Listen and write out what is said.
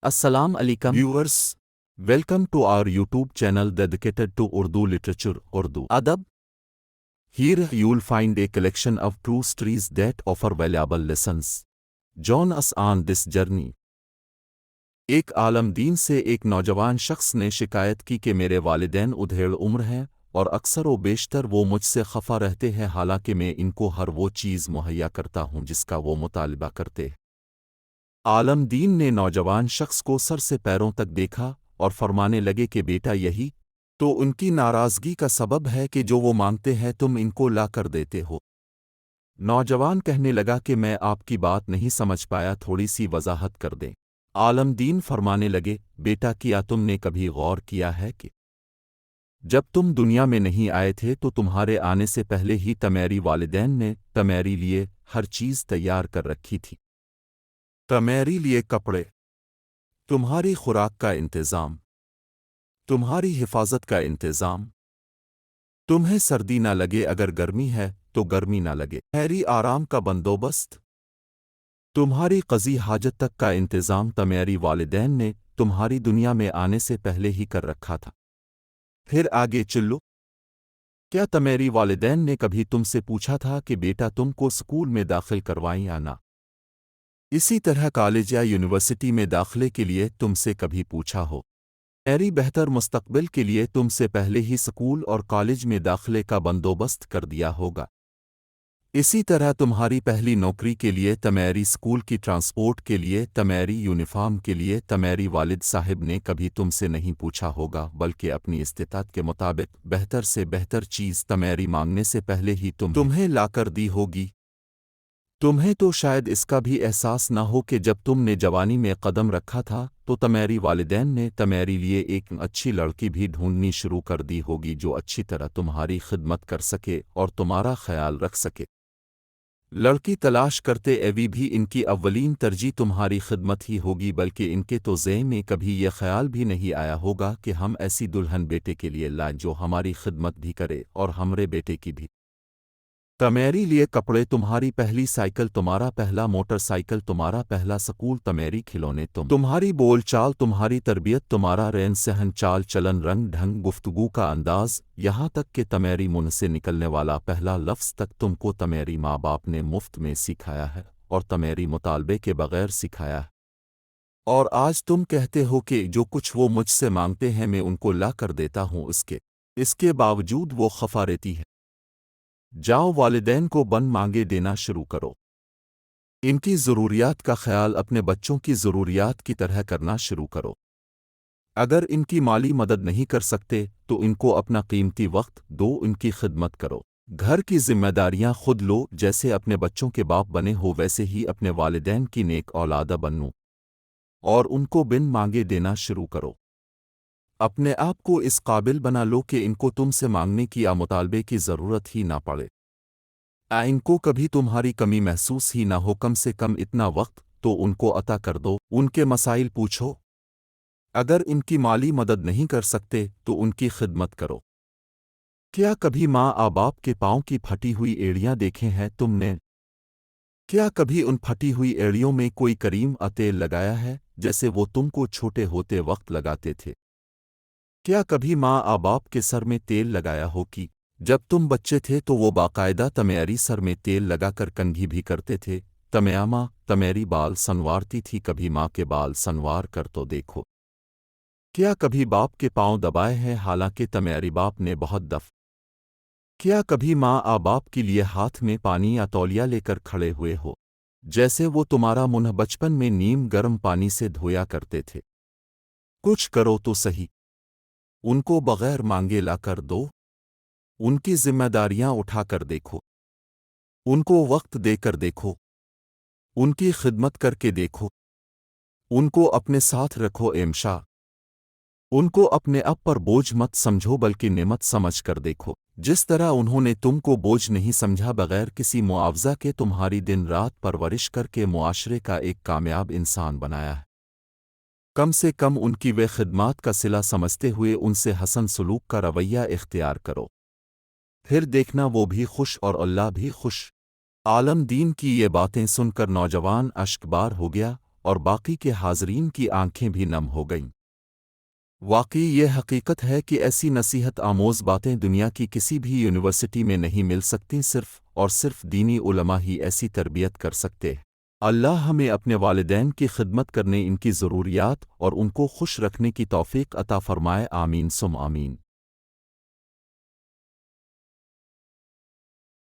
Assalamu alaikum. Viewers, welcome to our YouTube channel dedicated to Urdu literature, Urdu Adab. Here you'll find a collection of true stories that offer valuable lessons. Join us on this journey. ایک عالم دین سے ایک نوجوان شخص نے شکایت کی کہ میرے والدین ادھیڑ عمر ہیں اور اکثر و بیشتر وہ مجھ سے خفا رہتے ہیں حالانکہ میں ان کو ہر وہ چیز مہیا کرتا ہوں جس کا وہ مطالبہ کرتے ہیں۔ عالم دین نے نوجوان شخص کو سر سے پیروں تک دیکھا اور فرمانے لگے کہ بیٹا یہی تو ان کی ناراضگی کا سبب ہے کہ جو وہ مانگتے ہیں تم ان کو لا کر دیتے ہو۔ نوجوان کہنے لگا کہ میں آپ کی بات نہیں سمجھ پایا، تھوڑی سی وضاحت کر دیں۔ عالم دین فرمانے لگے، بیٹا کیا تم نے کبھی غور کیا ہے کہ جب تم دنیا میں نہیں آئے تھے تو تمہارے آنے سے پہلے ہی تمہاری والدین نے تمہاری لیے ہر چیز تیار کر رکھی تھی، تمہاری لیے کپڑے، تمہاری خوراک کا انتظام، تمہاری حفاظت کا انتظام، تمہیں سردی نہ لگے اگر گرمی ہے تو گرمی نہ لگے، تمہاری آرام کا بندوبست، تمہاری قضی حاجت تک کا انتظام تمہاری والدین نے تمہاری دنیا میں آنے سے پہلے ہی کر رکھا تھا۔ پھر آگے چلو، کیا تمہاری والدین نے کبھی تم سے پوچھا تھا کہ بیٹا تم کو اسکول میں داخل کروائیں یا نہ؟ اسی طرح کالج یا یونیورسٹی میں داخلے کے لیے تم سے کبھی پوچھا ہو؟ میری بہتر مستقبل کے لیے تم سے پہلے ہی اسکول اور کالج میں داخلے کا بندوبست کر دیا ہوگا۔ اسی طرح تمہاری پہلی نوکری کے لیے، تمہاری اسکول کی ٹرانسپورٹ کے لیے، تمہاری یونیفارم کے لیے تمہاری والد صاحب نے کبھی تم سے نہیں پوچھا ہوگا، بلکہ اپنی استطاعت کے مطابق بہتر سے بہتر چیز تمہاری مانگنے سے پہلے ہی تمہیں لا کر دی ہوگی۔ تمہیں تو شاید اس کا بھی احساس نہ ہو کہ جب تم نے جوانی میں قدم رکھا تھا تو تمہاری والدین نے تمہاری لیے ایک اچھی لڑکی بھی ڈھونڈنی شروع کر دی ہوگی جو اچھی طرح تمہاری خدمت کر سکے اور تمہارا خیال رکھ سکے۔ لڑکی تلاش کرتے ایوی بھی ان کی اولین ترجیح تمہاری خدمت ہی ہوگی، بلکہ ان کے تو ذہن میں کبھی یہ خیال بھی نہیں آیا ہوگا کہ ہم ایسی دلہن بیٹے کے لیے لائیں جو ہماری خدمت بھی کرے اور ہمارے بیٹے کی بھی۔ تمہاری لیے کپڑے، تمہاری پہلی سائیکل، تمہارا پہلا موٹر سائیکل، تمہارا پہلا سکول، تمہاری کھلونے، تمہاری بول چال، تمہاری تربیت، تمہارا رہن سہن، چال چلن، رنگ ڈھنگ، گفتگو کا انداز، یہاں تک کہ تمہاری منہ سے نکلنے والا پہلا لفظ تک تم کو تمہاری ماں باپ نے مفت میں سکھایا ہے اور تمہاری مطالبے کے بغیر سکھایا ہے۔ اور آج تم کہتے ہو کہ جو کچھ وہ مجھ سے مانگتے ہیں میں ان کو لا کر دیتا ہوں، اس کے باوجود وہ خفا رہتی ہے۔ جاؤ والدین کو بن مانگے دینا شروع کرو۔ ان کی ضروریات کا خیال اپنے بچوں کی ضروریات کی طرح کرنا شروع کرو۔ اگر ان کی مالی مدد نہیں کر سکتے تو ان کو اپنا قیمتی وقت دو، ان کی خدمت کرو۔ گھر کی ذمہ داریاں خود لو، جیسے اپنے بچوں کے باپ بنے ہو ویسے ہی اپنے والدین کی نیک اولادہ بنو اور ان کو بن مانگے دینا شروع کرو۔ اپنے آپ کو اس قابل بنا لو کہ ان کو تم سے مانگنے کی یا مطالبے کی ضرورت ہی نہ پڑے۔ ان کو کبھی تمہاری کمی محسوس ہی نہ ہو، کم سے کم اتنا وقت تو ان کو عطا کر دو، ان کے مسائل پوچھو۔ اگر ان کی مالی مدد نہیں کر سکتے تو ان کی خدمت کرو۔ کیا کبھی ماں باپ کے پاؤں کی پھٹی ہوئی ایڑیاں دیکھیں ہیں تم نے؟ کیا کبھی ان پھٹی ہوئی ایڑیوں میں کوئی کریم تیل لگایا ہے جیسے وہ تم کو چھوٹے ہوتے وقت لگاتے تھے؟ کیا کبھی ماں باپ کے سر میں تیل لگایا ہو کہ جب تم بچے تھے تو وہ باقاعدہ تمہاری سر میں تیل لگا کر کنگھی بھی کرتے تھے؟ ماں تمہاری بال سنوارتی تھی، کبھی ماں کے بال سنوار کر تو دیکھو۔ کیا کبھی باپ کے پاؤں دبائے ہیں حالانکہ تمہاری باپ نے بہت دفعہ؟ کیا کبھی ماں باپ کے لیے ہاتھ میں پانی یا تولیہ لے کر کھڑے ہوئے ہو جیسے وہ تمہارا منہ بچپن میں نیم گرم پانی سے دھویا کرتے تھے؟ کچھ کرو تو صحیح، ان کو بغیر مانگے لا کر دو، ان کی ذمہ داریاں اٹھا کر دیکھو، ان کو وقت دے کر دیکھو، ان کی خدمت کر کے دیکھو، ان کو اپنے ساتھ رکھو ایمشا، ان کو اپنے آپ پر بوجھ مت سمجھو بلکہ نعمت سمجھ کر دیکھو۔ جس طرح انہوں نے تم کو بوجھ نہیں سمجھا، بغیر کسی معاوضہ کے تمہاری دن رات پرورش کر کے معاشرے کا ایک کامیاب انسان بنایا ہے، کم سے کم ان کی وہ خدمات کا صلہ سمجھتے ہوئے ان سے حسن سلوک کا رویہ اختیار کرو، پھر دیکھنا وہ بھی خوش اور اللہ بھی خوش۔ عالم دین کی یہ باتیں سن کر نوجوان اشک بار ہو گیا اور باقی کے حاضرین کی آنکھیں بھی نم ہو گئیں۔ واقعی یہ حقیقت ہے کہ ایسی نصیحت آموز باتیں دنیا کی کسی بھی یونیورسٹی میں نہیں مل سکتی، صرف اور صرف دینی علماء ہی ایسی تربیت کر سکتے۔ اللہ ہمیں اپنے والدین کی خدمت کرنے، ان کی ضروریات اور ان کو خوش رکھنے کی توفیق عطا فرمائے، آمین سم آمین۔